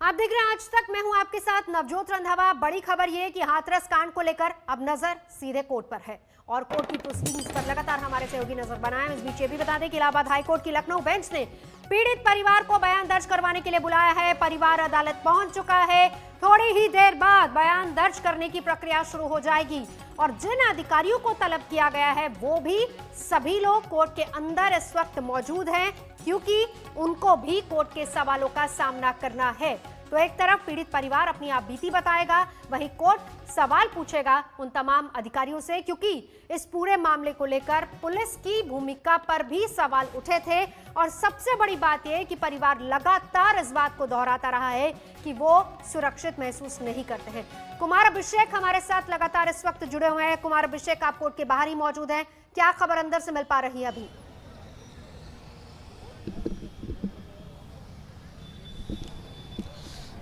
आप देख रहे हैं आज तक, मैं हूं आपके साथ नवजोत रंधावा। बड़ी खबर यह है कि हाथरस कांड को लेकर अब नजर सीधे कोर्ट पर है और कोर्ट की प्रोसीडिंग्स पर लगातार हमारे सहयोगी नजर बनाए हैं। इस बीच ये भी बता दें कि इलाहाबाद हाईकोर्ट की लखनऊ बेंच ने पीड़ित परिवार को बयान दर्ज करवाने के लिए बुलाया है। परिवार अदालत पहुंच चुका है। थोड़ी ही देर बाद बयान दर्ज करने की प्रक्रिया शुरू हो जाएगी और जिन अधिकारियों को तलब किया गया है वो भी सभी लोग कोर्ट के अंदर इस वक्त मौजूद हैं, क्योंकि उनको भी कोर्ट के सवालों का सामना करना है। तो एक तरफ पीड़ित परिवार अपनी आप बीती बताएगा, वहीं कोर्ट सवाल पूछेगा उन तमाम अधिकारियों से, क्योंकि इस पूरे मामले को लेकर पुलिस की भूमिका पर भी सवाल उठे थे। और सबसे बड़ी बात यह है कि परिवार लगातार इस बात को दोहराता रहा है कि वो सुरक्षित महसूस नहीं करते हैं। कुमार अभिषेक हमारे साथ लगातार इस वक्त जुड़े हुए हैं। कुमार अभिषेक, आप कोर्ट के बाहर ही मौजूद हैं, क्या खबर अंदर से मिल पा रही है अभी?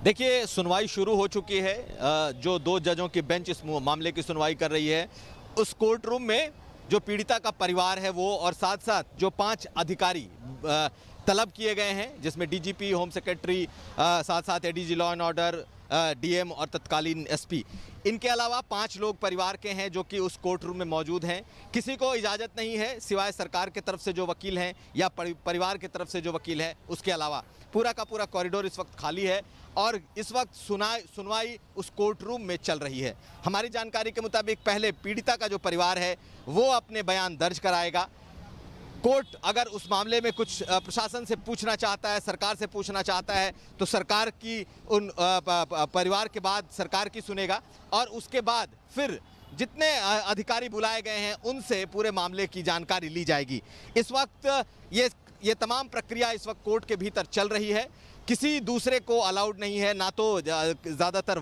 देखिए, सुनवाई शुरू हो चुकी है। जो 2 जजों की बेंच इस मामले की सुनवाई कर रही है, उस कोर्ट रूम में जो पीड़िता का परिवार है वो और साथ साथ जो 5 अधिकारी तलब किए गए हैं, जिसमें डीजीपी, होम सेक्रेटरी, साथ साथ ADG law and order, DM और तत्कालीन एसपी, इनके अलावा 5 लोग परिवार के हैं जो कि उस कोर्ट रूम में मौजूद हैं। किसी को इजाज़त नहीं है सिवाय सरकार की तरफ से जो वकील हैं या परिवार की तरफ से जो वकील है, उसके अलावा पूरा का पूरा कॉरिडोर इस वक्त खाली है और इस वक्त सुनवाई उस कोर्ट रूम में चल रही है। हमारी जानकारी के मुताबिक पहले पीड़िता का जो परिवार है वो अपने बयान दर्ज कराएगा। कोर्ट अगर उस मामले में कुछ प्रशासन से पूछना चाहता है, सरकार से पूछना चाहता है, तो सरकार की उन परिवार के बाद सरकार की सुनेगा और उसके बाद फिर जितने अधिकारी बुलाए गए हैं उनसे पूरे मामले की जानकारी ली जाएगी। इस वक्त ये तमाम प्रक्रिया इस वक्त कोर्ट के भीतर चल रही है। किसी दूसरे को अलाउड नहीं है, ना तो ज़्यादातर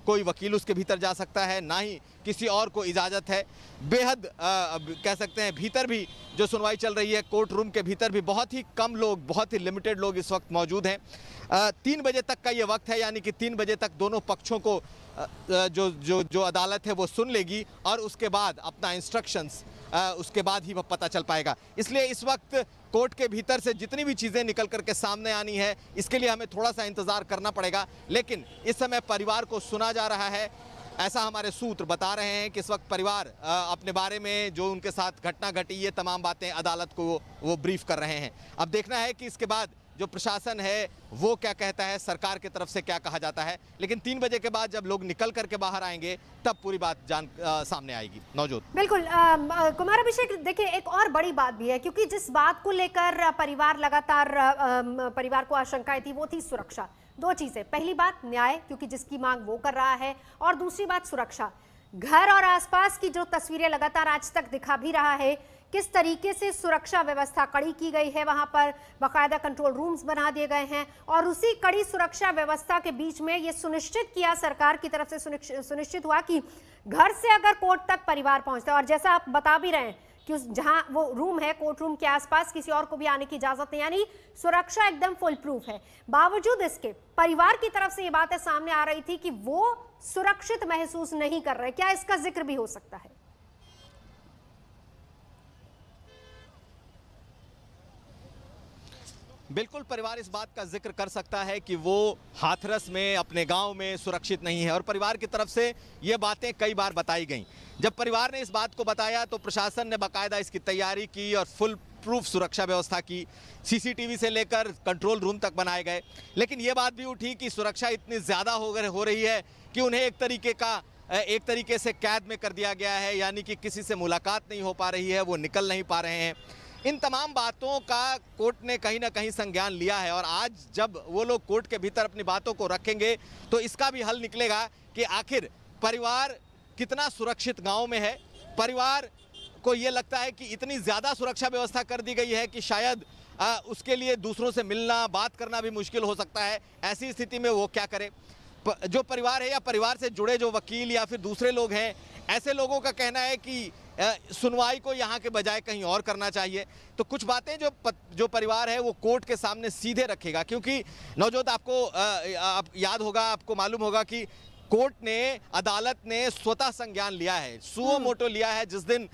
कोई वकील उसके भीतर जा सकता है, ना ही किसी और को इजाज़त है। बेहद कह सकते हैं भीतर भी जो सुनवाई चल रही है कोर्ट रूम के भीतर भी बहुत ही कम लोग, बहुत ही लिमिटेड लोग इस वक्त मौजूद हैं। 3 बजे तक का ये वक्त है, यानी कि 3 बजे तक दोनों पक्षों को जो अदालत है वो सुन लेगी और उसके बाद अपना इंस्ट्रक्शंस उसके बाद ही वह पता चल पाएगा। इसलिए इस वक्त कोर्ट के भीतर से जितनी भी चीज़ें निकल करके सामने आनी है, इसके लिए हमें थोड़ा सा इंतज़ार करना पड़ेगा। लेकिन इस समय परिवार को सुना जा रहा है, ऐसा हमारे सूत्र बता रहे हैं कि इस वक्त परिवार अपने बारे में जो उनके साथ घटना घटी, ये तमाम बातें अदालत को वो ब्रीफ कर रहे हैं। अब देखना है कि इसके बाद जो प्रशासन है वो क्या कहता है, सरकार की तरफ से क्या कहा जाता है। लेकिन 3 बजे के बाद जब लोग निकल करके बाहर आएंगे तब पूरी बात सामने आएगी। नवजोत, बिल्कुल। कुमार अभिषेक, देखिए एक और बड़ी बात भी है, क्योंकि जिस बात को लेकर परिवार लगातार परिवार को आशंकाएं थी वो थी सुरक्षा। 2 चीजें, पहली बात न्याय, क्योंकि जिसकी मांग वो कर रहा है, और दूसरी बात सुरक्षा। घर और आसपास की जो तस्वीरें लगातार आज तक दिखा भी रहा है, किस तरीके से सुरक्षा व्यवस्था कड़ी की गई है, वहां पर बाकायदा कंट्रोल रूम्स बना दिए गए हैं और उसी कड़ी सुरक्षा व्यवस्था के बीच में ये सुनिश्चित किया, सरकार की तरफ से सुनिश्चित हुआ कि घर से अगर कोर्ट तक परिवार पहुंचता है, और जैसा आप बता भी रहे हैं कि जहां वो रूम है, कोर्ट रूम के आसपास किसी और को भी आने की इजाजत नहीं, यानी सुरक्षा एकदम फुल प्रूफ है। बावजूद इसके परिवार की तरफ से ये बातें सामने आ रही थी कि वो सुरक्षित महसूस नहीं कर रहे। क्या इसका जिक्र भी हो सकता है? बिल्कुल, परिवार इस बात का जिक्र कर सकता है कि वो हाथरस में अपने गांव में सुरक्षित नहीं है और परिवार की तरफ से ये बातें कई बार बताई गईं। जब परिवार ने इस बात को बताया तो प्रशासन ने बाकायदा इसकी तैयारी की और फुल प्रूफ सुरक्षा व्यवस्था की। सीसीटीवी से लेकर कंट्रोल रूम तक बनाए गए। लेकिन ये बात भी उठी कि सुरक्षा इतनी ज़्यादा हो रही है कि उन्हें एक तरीके से कैद में कर दिया गया है, यानी कि किसी से मुलाकात नहीं हो पा रही है, वो निकल नहीं पा रहे हैं। इन तमाम बातों का कोर्ट ने कहीं ना कहीं संज्ञान लिया है और आज जब वो लोग कोर्ट के भीतर अपनी बातों को रखेंगे तो इसका भी हल निकलेगा कि आखिर परिवार कितना सुरक्षित गांव में है। परिवार को ये लगता है कि इतनी ज़्यादा सुरक्षा व्यवस्था कर दी गई है कि शायद उसके लिए दूसरों से मिलना, बात करना भी मुश्किल हो सकता है। ऐसी स्थिति में वो क्या करे? जो परिवार है या परिवार से जुड़े जो वकील या फिर दूसरे लोग हैं, ऐसे लोगों का कहना है कि सुनवाई को यहाँ के बजाय कहीं और करना चाहिए। तो कुछ बातें जो परिवार है वो कोर्ट के सामने सीधे रखेगा, क्योंकि नवजोत आप याद होगा, आपको मालूम होगा कि कोर्ट ने, अदालत ने स्वतः संज्ञान लिया है, सुओ मोटो लिया है जिस दिन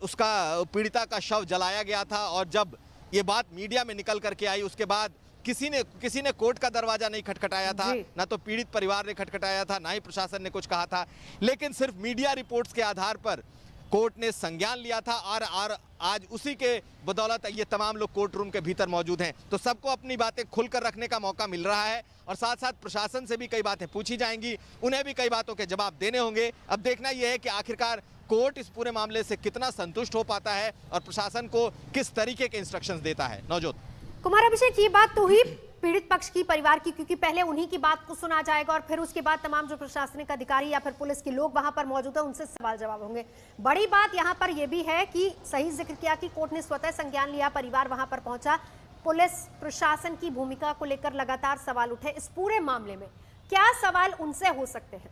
उसका पीड़िता का शव जलाया गया था। और जब ये बात मीडिया में निकल करके आई उसके बाद किसी ने कोर्ट का दरवाजा नहीं खटखटाया था, जी। ना तो पीड़ित परिवार ने खटखटाया था, ना ही प्रशासन ने कुछ कहा था, लेकिन सिर्फ मीडिया रिपोर्ट्स के आधार पर कोर्ट ने संज्ञान लिया था और आज उसी के बदौलत ये तमाम लोग कोर्ट रूम के भीतर मौजूद हैं। तो सबको अपनी बातें खुलकर रखने का मौका मिल रहा है और साथ साथ प्रशासन से भी कई बातें पूछी जाएंगी, उन्हें भी कई बातों के जवाब देने होंगे। अब देखना यह है कि आखिरकार कोर्ट इस पूरे मामले से कितना संतुष्ट हो पाता है और प्रशासन को किस तरीके के इंस्ट्रक्शंस देता है। नवजोत। कुमार अभिषेक, ये बात तो हुई पीड़ित पक्ष की, परिवार की, क्योंकि पहले उन्हीं की बात को सुना जाएगा और फिर उसके बाद तमाम जो प्रशासनिक अधिकारी या फिर पुलिस के लोग वहां पर मौजूद हैं उनसे सवाल जवाब होंगे। बड़ी बात यहां पर यह भी है कि सही जिक्र किया कि कोर्ट ने स्वतः संज्ञान लिया, परिवार वहां पर पहुंचा, पुलिस प्रशासन की भूमिका को लेकर लगातार सवाल उठे। इस पूरे मामले में क्या सवाल उनसे हो सकते हैं?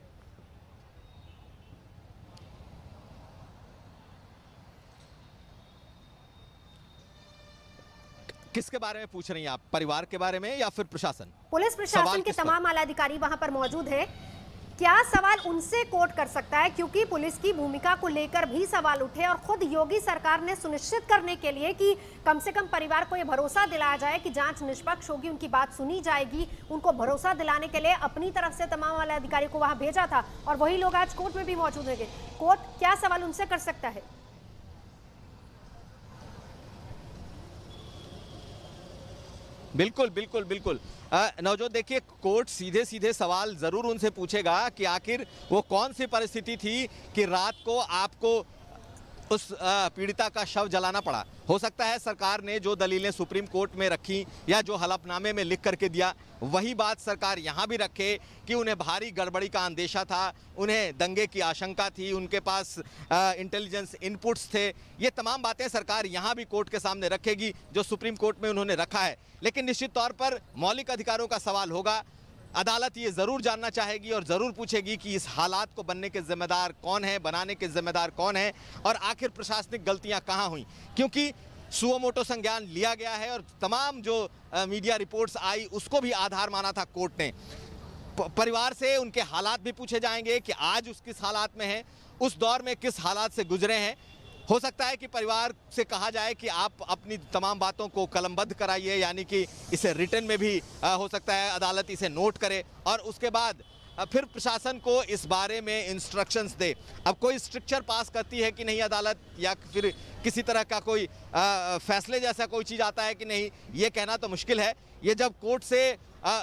किसके बारे में पूछ रही हैं आप, परिवार के बारे में या फिर प्रशासन? पुलिस प्रशासन के तमाम आला अधिकारी वहां पर मौजूद है। क्या सवाल उनसे कोर्ट कर सकता है, क्योंकि पुलिस की भूमिका को लेकर भी सवाल उठे और खुद योगी सरकार ने सुनिश्चित करने के लिए कि कम से कम परिवार को यह भरोसा दिलाया जाए कि जांच निष्पक्ष होगी, उनकी बात सुनी जाएगी, उनको भरोसा दिलाने के लिए अपनी तरफ से तमाम आला अधिकारी को वहां भेजा था और वही लोग आज कोर्ट में भी मौजूद हैं। कोर्ट क्या सवाल उनसे कर सकता है? बिल्कुल बिल्कुल बिल्कुल। नवजोत, देखिए, कोर्ट सीधे सीधे सवाल जरूर उनसे पूछेगा कि आखिर वो कौन सी परिस्थिति थी कि रात को आपको उस पीड़िता का शव जलाना पड़ा। हो सकता है सरकार ने जो दलीलें सुप्रीम कोर्ट में रखी या जो हलफनामे में लिख करके दिया, वही बात सरकार यहाँ भी रखे कि उन्हें भारी गड़बड़ी का अंदेशा था, उन्हें दंगे की आशंका थी, उनके पास इंटेलिजेंस इनपुट्स थे। ये तमाम बातें सरकार यहाँ भी कोर्ट के सामने रखेगी जो सुप्रीम कोर्ट में उन्होंने रखा है। लेकिन निश्चित तौर पर मौलिक अधिकारों का सवाल होगा। अदालत ये जरूर जानना चाहेगी और जरूर पूछेगी कि इस हालात को बनने के जिम्मेदार कौन है, बनाने के जिम्मेदार कौन है और आखिर प्रशासनिक गलतियां कहां हुई, क्योंकि सुओ मोटो संज्ञान लिया गया है और तमाम जो मीडिया रिपोर्ट्स आई उसको भी आधार माना था कोर्ट ने। परिवार से उनके हालात भी पूछे जाएंगे कि आज उस किस हालात में है, उस दौर में किस हालात से गुजरे हैं। हो सकता है कि परिवार से कहा जाए कि आप अपनी तमाम बातों को कलमबद्ध कराइए, यानी कि इसे रिटन में भी हो सकता है अदालत इसे नोट करे और उसके बाद फिर प्रशासन को इस बारे में इंस्ट्रक्शंस दे। अब कोई स्ट्रिक्चर पास करती है कि नहीं अदालत, या फिर किसी तरह का कोई फैसले जैसा कोई चीज़ आता है कि नहीं, ये कहना तो मुश्किल है। ये जब कोर्ट से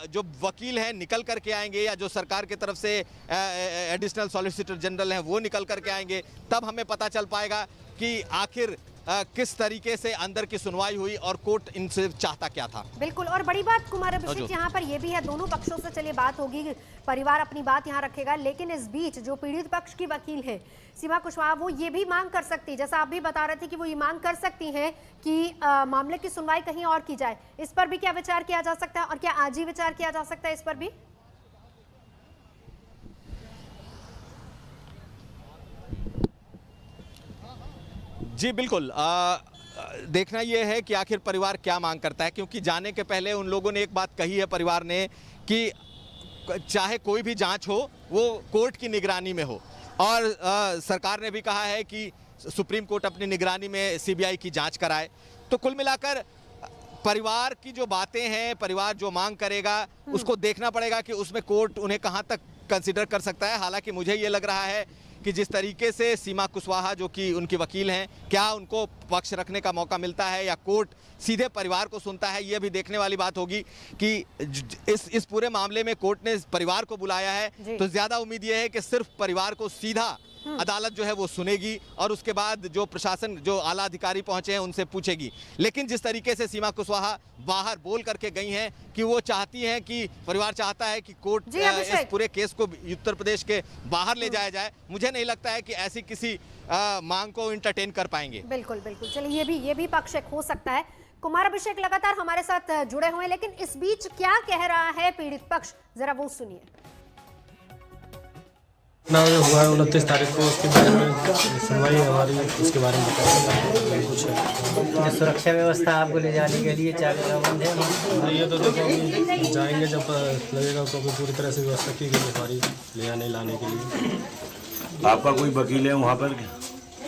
जो वकील हैं निकल करके आएंगे या जो सरकार की तरफ से एडिशनल सॉलिसिटर जनरल हैं वो निकल करके आएंगे, तब हमें पता चल पाएगा कि आखिर किस तरीके से अंदर की सुनवाई हुई और कोर्ट इनसे चाहता क्या था। बिल्कुल। और बड़ी बात कुमार अभिषेक यहाँ पर यह भी है, दोनों पक्षों से चलिए बात होगी, परिवार अपनी बात यहाँ रखेगा, लेकिन इस बीच जो पीड़ित पक्ष की वकील है सीमा कुशवाहा, वो ये भी मांग कर सकती है, जैसा आप भी बता रहे थे कि वो ये मांग कर सकती हैं कि मामले की सुनवाई कहीं और की जाए। इस पर भी क्या विचार किया जा सकता है और क्या आज ही विचार किया जा सकता है इस पर भी? जी बिल्कुल। देखना यह है कि आखिर परिवार क्या मांग करता है, क्योंकि जाने के पहले उन लोगों ने एक बात कही है परिवार ने कि चाहे कोई भी जांच हो वो कोर्ट की निगरानी में हो, और सरकार ने भी कहा है कि सुप्रीम कोर्ट अपनी निगरानी में सीबीआई की जांच कराए। तो कुल मिलाकर परिवार की जो बातें हैं, परिवार जो मांग करेगा उसको देखना पड़ेगा कि उसमें कोर्ट उन्हें कहां तक कंसीडर कर सकता है। हालांकि मुझे ये लग रहा है कि जिस तरीके से सीमा कुशवाहा जो कि उनकी वकील हैं, क्या उनको पक्ष रखने का मौका मिलता है या कोर्ट सीधे परिवार को सुनता है, ये भी देखने वाली बात होगी कि इस पूरे मामले में कोर्ट ने परिवार को बुलाया है तो ज्यादा उम्मीद ये है कि सिर्फ परिवार को सीधा अदालत जो है वो सुनेगी और उसके बाद जो प्रशासन, जो आला अधिकारी पहुंचे हैं उनसे पूछेगी। लेकिन जिस तरीके से सीमा कुशवाहा बाहर बोल करके गई हैं कि वो चाहती हैं कि परिवार चाहता है कि कोर्ट इस पूरे केस को उत्तर प्रदेश के बाहर ले जाया जाए, मुझे नहीं लगता है कि ऐसी किसी मांग को एंटरटेन कर पाएंगे। बिल्कुल बिल्कुल। चलिए ये भी पक्ष हो सकता है। कुमार अभिषेक लगातार हमारे साथ जुड़े हुए हैं, लेकिन इस बीच क्या कह रहा है पीड़ित पक्ष, जरा वो सुनिए। ना हुआ है 29 तारीख को, उसके बारे में सुनवाई हमारी, उसके बारे में बताया कुछ है। सुरक्षा व्यवस्था आपको ले जाने के लिए चालू बंद है? ये तो देखो अभी जाएंगे जब लगेगा तो पूरी तरह से व्यवस्था की गई हमारी ले आने लाने के लिए। आपका कोई वकील है वहाँ पर?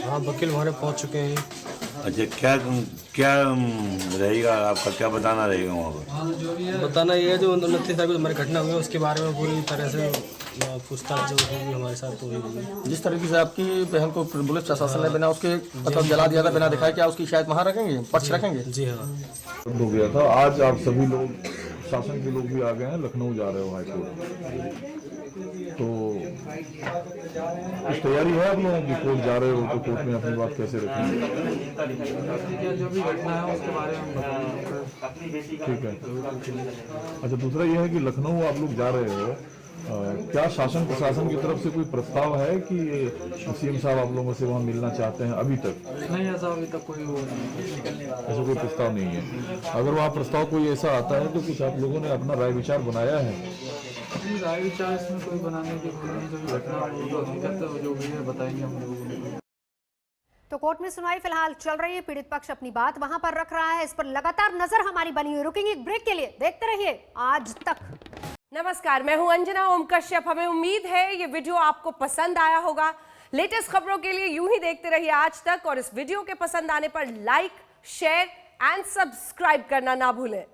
हाँ, वकील हमारे पहुँच चुके हैं, अच्छा, क्या क्या रहेगा आपका, क्या बताना रहेगा वहाँ पर? बताना ये है जो 29 तारीख को हमारी घटना हुई है उसके बारे में पूरी तरह से पूछताछ जो होगी हमारे साथ तो होगी। जिस तरीके से आपकी बहन को पुलिस प्रशासन ने बिना उसके मतलब जला दिया था, बिना दिखाए, क्या उसकी शायद वहाँ रखेंगे, पक्ष रखेंगे? जी हाँ। हो गया था। आज आप सभी लोग, शासन के लोग भी आ गए हैं, लखनऊ जा रहे हो हाईकोर्ट, तो कुछ तैयारी है आप लोगों की? कोर्ट जा रहे हो तो कोर्ट में अपनी बात कैसे रखेंगे? जो भी घटना है उसके बारे में बताएंगे। ठीक है। अच्छा, दूसरा यह है कि लखनऊ आप लोग जा रहे हो, क्या शासन प्रशासन की तरफ से कोई प्रस्ताव है कि सीएम साहब आप लोगों से वहाँ मिलना चाहते हैं? अभी तक नहीं, ऐसा अभी तक कोई वो नहीं, ऐसा कोई प्रस्ताव नहीं है। अगर वहाँ प्रस्ताव कोई ऐसा आता है तो कुछ आप लोगों ने अपना राय विचार बनाया है? राय विचार इसमें कोई बनाने की जो भी घटना वो हकीकत जो भी है बताएंगे हम लोगों को। तो कोर्ट में सुनवाई फिलहाल चल रही है, पीड़ित पक्ष अपनी बात वहां पर रख रहा है, इस पर लगातार नजर हमारी बनी हुई। रुकेंगे एक ब्रेक के लिए, देखते रहिए आज तक। नमस्कार, मैं हूं अंजना ओम कश्यप। हमें उम्मीद है ये वीडियो आपको पसंद आया होगा। लेटेस्ट खबरों के लिए यूं ही देखते रहिए आज तक, और इस वीडियो के पसंद आने पर लाइक, शेयर एंड सब्सक्राइब करना ना भूलें।